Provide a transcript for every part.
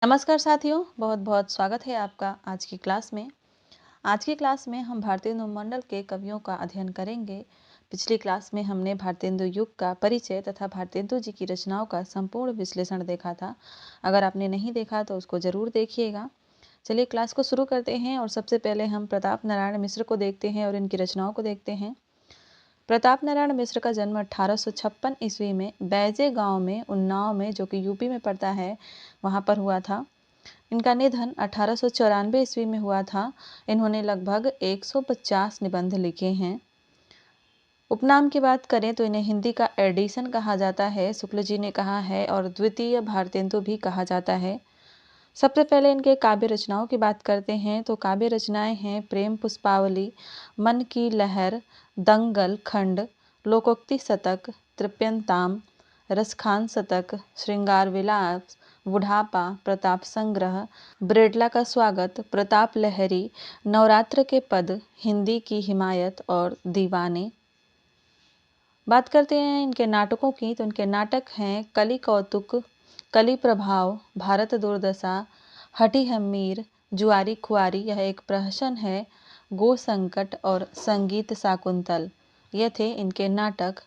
नमस्कार साथियों, बहुत बहुत स्वागत है आपका आज की क्लास में। आज की क्लास में हम भारतेंदु मंडल के कवियों का अध्ययन करेंगे। पिछली क्लास में हमने भारतेंदु युग का परिचय तथा भारतेंदु जी की रचनाओं का संपूर्ण विश्लेषण देखा था। अगर आपने नहीं देखा तो उसको जरूर देखिएगा। चलिए क्लास को शुरू करते हैं और सबसे पहले हम प्रताप नारायण मिश्र को देखते हैं और इनकी रचनाओं को देखते हैं। प्रताप नारायण मिश्र का जन्म 1856 ईस्वी में बैजे गांव में उन्नाव में, जो कि यूपी में पड़ता है, वहां पर हुआ था। इनका निधन 1894 ईस्वी में हुआ था। इन्होंने लगभग 150 निबंध लिखे हैं। उपनाम की बात करें तो इन्हें हिंदी का एडिशन कहा जाता है, शुक्ल जी ने कहा है, और द्वितीय भारतेंदु भी कहा जाता है। सबसे पहले इनके काव्य रचनाओं की बात करते हैं तो काव्य रचनाएं हैं प्रेम पुष्पावली, मन की लहर, दंगल खंड, लोकोक्ति शतक, तृप्यंताम, रसखान शतक, श्रृंगार विलास, बुढ़ापा, प्रताप संग्रह, ब्रेडला का स्वागत, प्रताप लहरी, नवरात्र के पद, हिंदी की हिमायत और दीवाने। बात करते हैं इनके नाटकों की तो इनके नाटक हैं कली कौतुक, कली प्रभाव, भारत दुर्दशा, हठी हम्मीर, जुआरी खुआरी, यह एक प्रहसन है, गो संकट और संगीत शाकुंतल। ये थे इनके नाटक।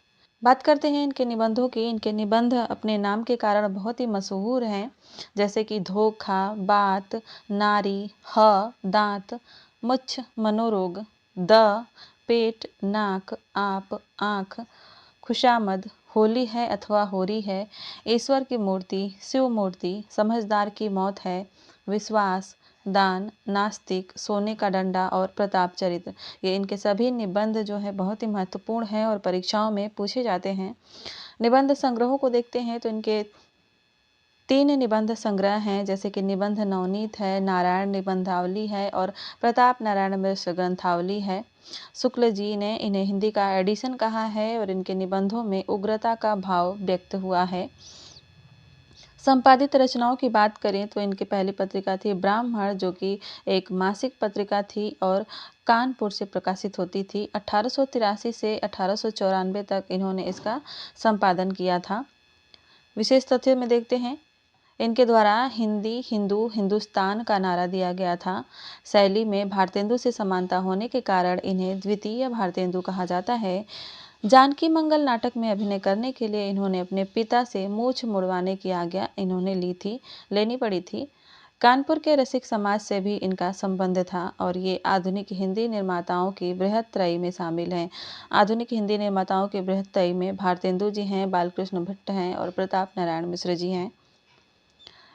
बात करते हैं इनके निबंधों की। इनके निबंध अपने नाम के कारण बहुत ही मशहूर हैं, जैसे कि धोखा, बात, नारी, दांत, मुच्छ, मनोरोग, द, पेट, नाक, आप, आँख, खुशामद, होली है अथवा होरी है, ईश्वर की मूर्ति, शिव मूर्ति, समझदार की मौत है, विश्वास, दान, नास्तिक, सोने का डंडा और प्रताप चरित्र। ये इनके सभी निबंध जो है बहुत ही महत्वपूर्ण हैं और परीक्षाओं में पूछे जाते हैं। निबंध संग्रहों को देखते हैं तो इनके 3 निबंध संग्रह हैं, जैसे कि निबंध नवनीत है, नारायण निबंधावली है और प्रताप नारायण मिश्र ग्रंथावली है। शुक्ल जी ने इन्हें हिंदी का एडिशन कहा है और इनके निबंधों में उग्रता का भाव व्यक्त हुआ है। संपादित रचनाओं की बात करें तो इनकी पहली पत्रिका थी ब्राह्मण, जो कि एक मासिक पत्रिका थी और कानपुर से प्रकाशित होती थी। 1883 से 1894 तक इन्होंने इसका संपादन किया था। विशेष तथ्य में देखते हैं, इनके द्वारा हिंदी, हिंदू, हिंदुस्तान का नारा दिया गया था। शैली में भारतेंदु से समानता होने के कारण इन्हें द्वितीय भारतेंदु कहा जाता है। जानकी मंगल नाटक में अभिनय करने के लिए इन्होंने अपने पिता से मूछ मुड़वाने की आज्ञा इन्होंने लेनी पड़ी थी। कानपुर के रसिक समाज से भी इनका संबंध था और ये आधुनिक हिंदी निर्माताओं की बृहत त्रयी में शामिल हैं। आधुनिक हिंदी निर्माताओं की बृहत त्रयी में भारतेंदु जी हैं, बालकृष्ण भट्ट हैं और प्रताप नारायण मिश्र जी हैं।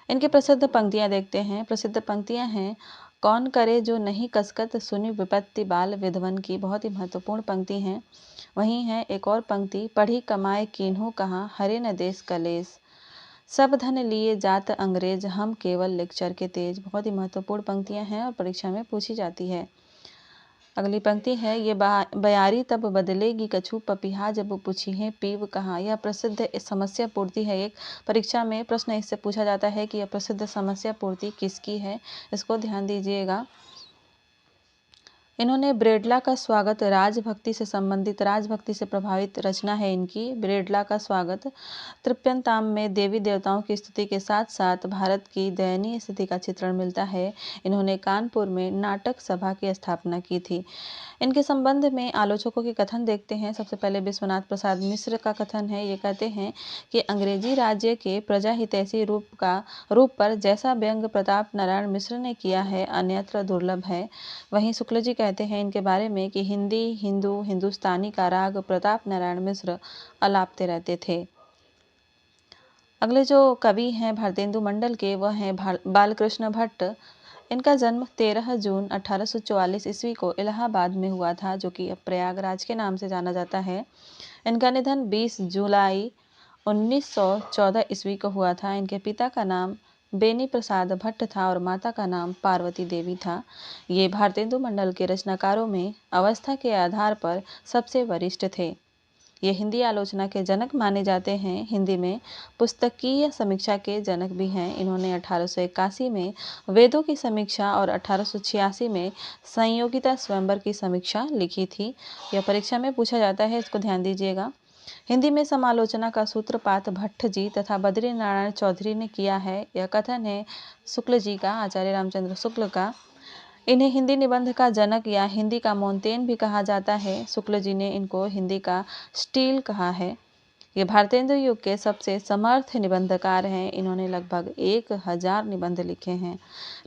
इनकी प्रसिद्ध पंक्तियां देखते हैं। प्रसिद्ध पंक्तियां हैं, कौन करे जो नहीं कसकत, सुनी विपत्ति बाल विधवन की, बहुत ही महत्वपूर्ण पंक्ति हैं। वहीं है एक और पंक्ति, पढ़ी कमाए कीन्हू कहाँ, हरे न देश कलेस, सब धन लिए जात अंग्रेज, हम केवल लेक्चर के तेज। बहुत ही महत्वपूर्ण पंक्तियां हैं और परीक्षा में पूछी जाती है। अगली पंक्ति है, ये बयारी तब बदलेगी कछु, पपिहा जब पूछी है पीव कहाँ। यह प्रसिद्ध समस्या पूर्ति है। एक परीक्षा में प्रश्न इससे पूछा जाता है कि यह प्रसिद्ध समस्या पूर्ति किसकी है, इसको ध्यान दीजिएगा। इन्होंने ब्रेडला का स्वागत, राजभक्ति से संबंधित, राजभक्ति से प्रभावित रचना है इनकी ब्रेडला का स्वागत। तृप्यंताम में देवी देवताओं की स्तुति के साथ साथ भारत की दयनीय स्थिति का चित्रण मिलता है। इन्होंने कानपुर में नाटक सभा की स्थापना की थी। इनके संबंध में आलोचकों के कथन देखते हैं। सबसे पहले विश्वनाथ प्रसाद मिश्र का कथन है। ये कहते हैं कि अंग्रेजी राज्य के प्रजा हितैषी रूप पर जैसा व्यंग प्रताप नारायण मिश्र ने किया है, अन्यत्र दुर्लभ है। वहीं शुक्ल जी कहते हैं इनके बारे में कि हिंदी, हिंदू, हिंदुस्तानी का राग प्रताप नारायण मिश्र अलापते रहते थे। अगले जो कवि हैं भारतेंदु मंडल के, वह हैं बालकृष्ण भट्ट। इनका जन्म 13 जून 1844 ईस्वी को इलाहाबाद में हुआ था, जो कि अब प्रयागराज के नाम से जाना जाता है। इनका निधन 20 जुलाई 1914 ईस्वी को हुआ था। इनके पिता का नाम बेनी प्रसाद भट्ट था और माता का नाम पार्वती देवी था। ये भारतेंदु मंडल के रचनाकारों में अवस्था के आधार पर सबसे वरिष्ठ थे। ये हिंदी आलोचना के जनक माने जाते हैं। हिंदी में पुस्तकीय समीक्षा के जनक भी हैं। इन्होंने 1881 में वेदों की समीक्षा और 1886 में संयोगिता स्वयंवर की समीक्षा लिखी थी। यह परीक्षा में पूछा जाता है, इसको ध्यान दीजिएगा। हिंदी में समालोचना का सूत्रपात भट्ट जी तथा बद्री नारायण चौधरी ने किया है। यह कथन है शुक्ल जी का, आचार्य रामचंद्र शुक्ल का। इन्हें हिंदी निबंध का जनक या हिंदी का मोंतेन भी कहा जाता है। शुक्ल जी ने इनको हिंदी का स्टील कहा है। ये भारतेंदु युग के सबसे समर्थ निबंधकार हैं। इन्होंने लगभग 1000 निबंध लिखे हैं।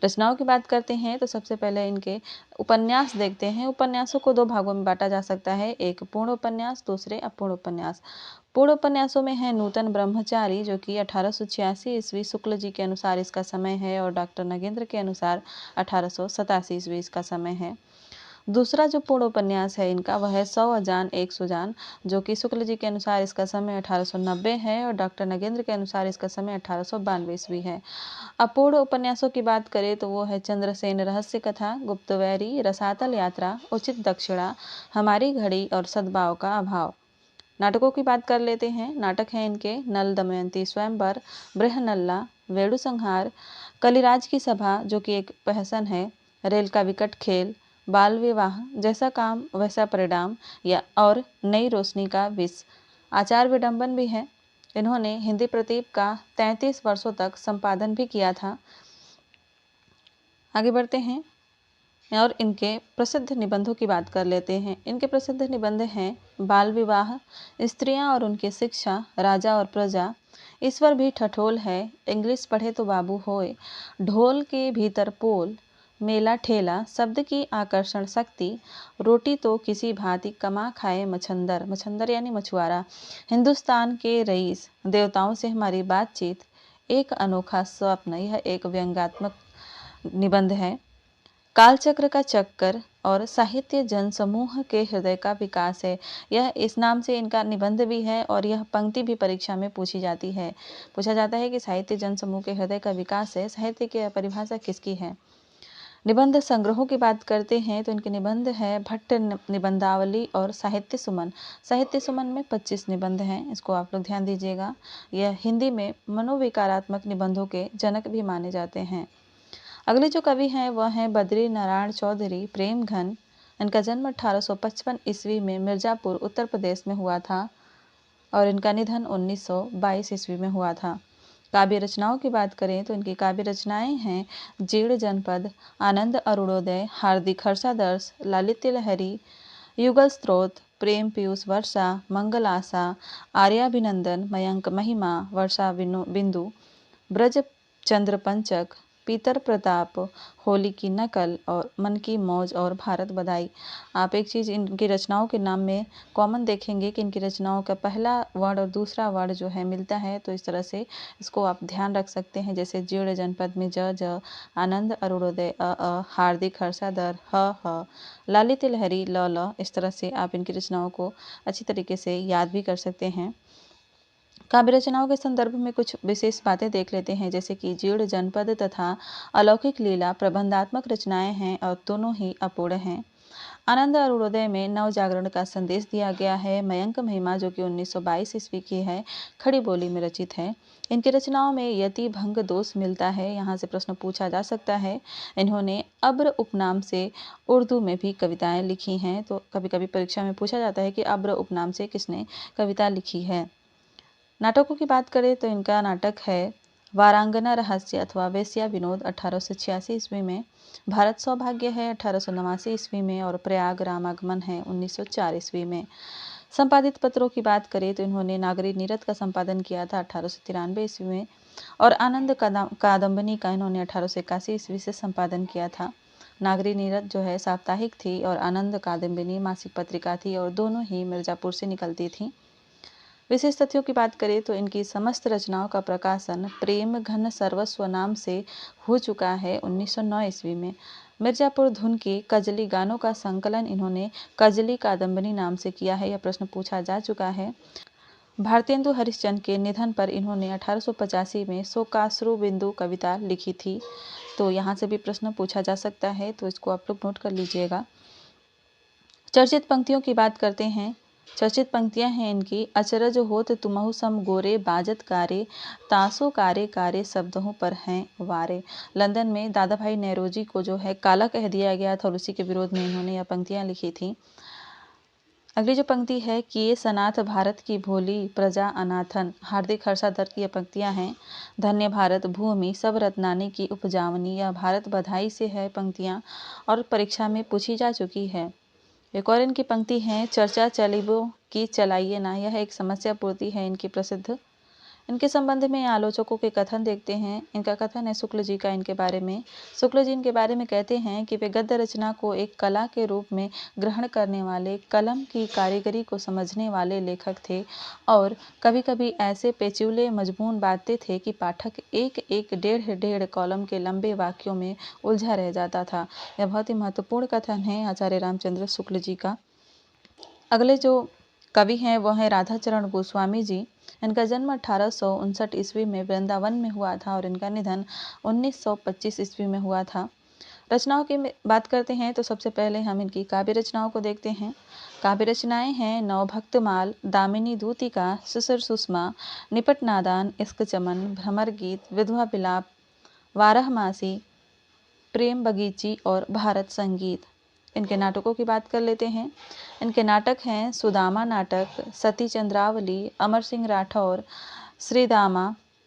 रचनाओं की बात करते हैं तो सबसे पहले इनके उपन्यास देखते हैं। उपन्यासों को 2 भागों में बांटा जा सकता है, एक पूर्ण उपन्यास, दूसरे अपूर्ण उपन्यास। पूर्ण उपन्यासों में है नूतन ब्रह्मचारी, जो कि 1886 ईस्वी शुक्ल जी के अनुसार इसका समय है, और डॉक्टर नगेंद्र के अनुसार 1887 ईस्वी इसका समय है। दूसरा जो पूर्ण उपन्यास है इनका वह है 100 अजान 1 सुजान, जो कि शुक्ल जी के अनुसार इसका समय 1890 है, और डॉक्टर नगेंद्र के अनुसार इसका समय 1892 ईस्वी है। अपूर्ण उपन्यासों की बात करें तो वो है चंद्रसेन रहस्य कथा, गुप्तवैरी, रसातल यात्रा, उचित दक्षिणा, हमारी घड़ी और सद्भाव का अभाव। नाटकों की बात कर लेते हैं। नाटक हैं इनके नल दमयंती स्वयंवर, बृहनल्ला, वेणु संहार, कलिराज की सभा जो कि एक प्रहसन है, रेल का विकट खेल, बाल विवाह, जैसा काम वैसा परिणाम, या और नई रोशनी का विष। आचार विडंबन भी है। इन्होंने हिंदी प्रतीप का 33 वर्षों तक संपादन भी किया था। आगे बढ़ते हैं और इनके प्रसिद्ध निबंधों की बात कर लेते हैं। इनके प्रसिद्ध निबंध हैं बाल विवाह, स्त्रियां और उनकी शिक्षा, राजा और प्रजा, ईश्वर भी ठठोल है, इंग्लिश पढ़े तो बाबू होए, ढोल के भीतर पोल, मेला ठेला, शब्द की आकर्षण शक्ति, रोटी तो किसी भांति कमा खाए मछंदर, मछंदर यानी मछुआरा, हिंदुस्तान के रईस, देवताओं से हमारी बातचीत, एक अनोखा स्वप्न। यह एक व्यंग्यात्मक निबंध है। कालचक्र का चक्कर और साहित्य जन समूह के हृदय का विकास है। यह इस नाम से इनका निबंध भी है, और यह पंक्ति भी परीक्षा में पूछी जाती है। पूछा जाता है कि साहित्य जन समूह के हृदय का विकास है, साहित्य की परिभाषा किसकी है। निबंध संग्रहों की बात करते हैं तो इनके निबंध है भट्ट निबंधावली और साहित्य सुमन। साहित्य सुमन में 25 निबंध हैं, इसको आप लोग ध्यान दीजिएगा। यह हिंदी में मनोविकारात्मक निबंधों के जनक भी माने जाते हैं। अगले जो कवि हैं वह हैं बद्री नारायण चौधरी प्रेमघन। इनका जन्म 1855 ईस्वी में मिर्जापुर उत्तर प्रदेश में हुआ था, और इनका निधन 1922 ईस्वी में हुआ था। काव्य रचनाओं की बात करें तो इनकी काव्य रचनाएं हैं जीर्ण जनपद, आनंद अरुणोदय, हार्दिक हर्षादर्श, लालित्य लहरी, युगल स्त्रोत, प्रेम पीयूष वर्षा, मंगल आशा, आर्याभिनंदन, मयंक महिमा, वर्षा बिंदु, ब्रज चंद्र पंचक, पीतर प्रताप, होली की नकल, और मन की मौज, और भारत बधाई। आप एक चीज़ इनकी रचनाओं के नाम में कॉमन देखेंगे कि इनकी रचनाओं का पहला वर्ड और दूसरा वर्ड जो है मिलता है, तो इस तरह से इसको आप ध्यान रख सकते हैं। जैसे जीर्ण जनपद में ज, आनंद अरुणोदय हार्दिक हर्षादर ह, लालित्य लहरी ल, इस तरह से आप इनकी रचनाओं को अच्छी तरीके से याद भी कर सकते हैं। काव्य रचनाओं के संदर्भ में कुछ विशेष बातें देख लेते हैं, जैसे कि जीर्ण जनपद तथा अलौकिक लीला प्रबंधात्मक रचनाएं हैं, और दोनों ही अपूर्ण हैं। आनंद अरुणोदय में नव जागरण का संदेश दिया गया है। मयंक महिमा जो कि 1922 ईस्वी की है, खड़ी बोली में रचित है। इनकी रचनाओं में यति भंग दोष मिलता है। यहाँ से प्रश्न पूछा जा सकता है। इन्होंने अब्र उपनाम से उर्दू में भी कविताएं लिखी हैं, तो कभी कभी परीक्षा में पूछा जाता है कि अब्र उपनाम से किसने कविता लिखी है। नाटकों की बात करें तो इनका नाटक है वारांगना रहस्य अथवा वेश्या विनोद 1886 ईस्वी में, भारत सौभाग्य है 1889 ईस्वी में, और प्रयाग रामागमन है 1904 ईस्वी में। संपादित पत्रों की बात करें तो इन्होंने नागरी नीरद का संपादन किया था 1893 ईस्वी में, और आनंद कादम्बनी का इन्होंने 1881 ईस्वी से संपादन किया था। नागरी नीरद जो है साप्ताहिक थी, और आनंद कादम्बिनी मासिक पत्रिका थी, और दोनों ही मिर्जापुर से निकलती थी। विशेष तथ्यों की बात करें तो इनकी समस्त रचनाओं का प्रकाशन प्रेम घन सर्वस्व नाम से हो चुका है 1909 ईस्वी में। मिर्जापुर धुन की कजली गानों का संकलन इन्होंने कजली कादम्बनी नाम से किया है। यह प्रश्न पूछा जा चुका है। भारतेंदु हरिश्चंद्र के निधन पर इन्होंने 1885 में शोकाश्रु बिंदु कविता लिखी थी, तो यहाँ से भी प्रश्न पूछा जा सकता है, तो इसको आप लोग नोट कर लीजिएगा। चर्चित पंक्तियों की बात करते हैं। चर्चित पंक्तियां हैं इनकी अचरज होत तुमहु सम गोरे बाजत कारे तासो कारे कारे शब्दों पर हैं वारे। लंदन में दादा भाई नेरोजी को जो है काला कह दिया गया था, और उसी के विरोध में इन्होंने यह पंक्तियां लिखी थी। अगली जो पंक्ति है कि ये सनाथ भारत की भोली प्रजा अनाथन। हार्दिक हर्षाधर की ये पंक्तियाँ हैं। धन्य भारत भूमि सब रत्नानी की उपजावनी। यह भारत बधाई से है पंक्तियाँ और परीक्षा में पूछी जा चुकी है। एक और इनकी पंक्ति है, चर्चा चलिबो की चलाइए ना। यह एक समस्या पूर्ति है इनकी प्रसिद्ध। इनके संबंध में आलोचकों के कथन देखते हैं। इनका कथन है शुक्ल जी का इनके बारे में। शुक्ल जी इनके बारे में कहते हैं कि वे गद्य रचना को एक कला के रूप में ग्रहण करने वाले, कलम की कारीगरी को समझने वाले लेखक थे और कभी कभी ऐसे पेचीले मजमून बांटते थे कि पाठक एक एक डेढ़ कॉलम के लंबे वाक्यों में उलझा रह जाता था। यह बहुत ही महत्वपूर्ण कथन है आचार्य रामचंद्र शुक्ल जी का। अगले जो कवि हैं वो हैं राधाचरण गोस्वामी जी। इनका जन्म 1859 ईस्वी में वृंदावन में हुआ था और इनका निधन 1925 ईस्वी में हुआ था। रचनाओं की बात करते हैं तो सबसे पहले हम इनकी काव्य रचनाओं को देखते हैं। काव्य रचनाएं हैं नवभक्तमाल, दामिनी दूतिका, सुसर सुषमा, निपट नादान, इश्क चमन, भ्रमर गीत, विधवा विलाप, बारहमासी, प्रेम बगीची और भारत संगीत। इनके नाटकों की बात कर लेते हैं। इनके नाटक हैं सुदामा नाटक, सती चंद्रावली, अमर सिंह राठौर, श्रीदामा,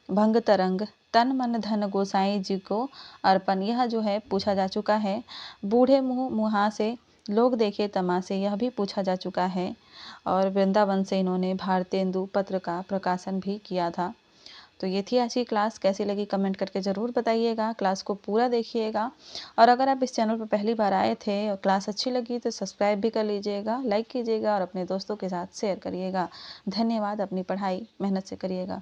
भंग तरंग, तन मन धन गोसाई जी को अर्पण। यह जो है पूछा जा चुका है। बूढ़े मुँह मुहा से लोग देखे तमाशे, यह भी पूछा जा चुका है। और वृंदावन से इन्होंने भारतेंदु पत्र का प्रकाशन भी किया था। तो ये थी आज की क्लास। कैसी लगी कमेंट करके ज़रूर बताइएगा। क्लास को पूरा देखिएगा और अगर आप इस चैनल पर पहली बार आए थे और क्लास अच्छी लगी तो सब्सक्राइब भी कर लीजिएगा, लाइक कीजिएगा और अपने दोस्तों के साथ शेयर करिएगा। धन्यवाद। अपनी पढ़ाई मेहनत से करिएगा।